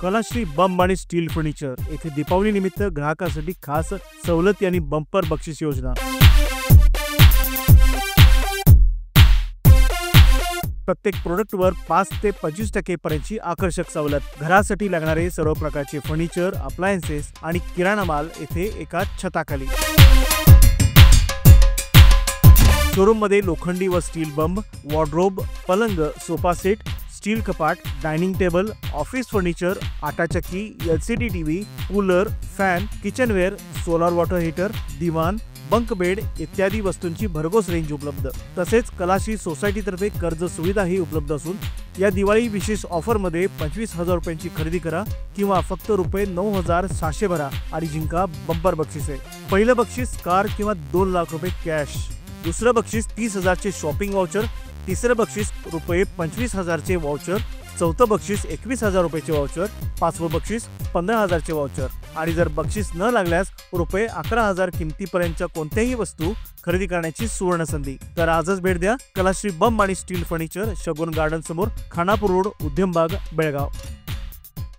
कलाश्री बंब आणि steel furniture येथे दीपावली निमित्त ग्राहकांसाठी खास सवलती आणि बंपर बक्षीस योजना। प्रत्येक प्रोडक्टवर 5 ते 25% पर्यंतची आकर्षक सवलत। घरासाठी लागणारे सर्व प्रकारचे फर्निचर, अप्लायन्सेस आणि किराणा माल येथे एकाच छताखाली। शोरूम मध्ये लोखंडी व स्टील बंब, वॉर्डरोब, पलंग, सोफा सेट, स्टील कपाट, डायनिंग टेबल, ऑफिस फर्निचर, आटा चक्की, LCD TV, cooler, fan, kitchenware, solar water heater, दिवाण, बंक बेड इत्यादी वस्तूंची भरघोस रेंज उपलब्ध। तसेच कलाश्री सोसायटी तर्फे कर्ज सुविधाही उपलब्ध असून या दिवाळी विशेष ऑफर मध्ये 25,000 रुपयांची खरेदी करा किंवा फक्त ₹9,700 भरा आणि जिंका बंपर बक्षिसे। पहिलं बक्षीस कार किंवा 2 लाख रुपये कॅश, दुसरं बक्षीस 30,000 चे शॉपिंग वाउचर, तिसरं बक्षीस ₹25,000 चे वाउचर, चौथं बक्षीस 21,000 रुपयाचे वाउचर, पाचवं बक्षीस 15,000 चे वाउचर आणि जर बक्षीस न लागल्यास ₹11,000 किमतीपर्यंतच्या कोणत्याही वस्तू खरेदी करण्याची सुवर्ण संधी। तर आजच भेट द्या कलाश्री बंब आणि स्टील फर्निचर, शगुन गार्डन समोर, खानापूर रोड, उद्यमबाग, बेळगाव।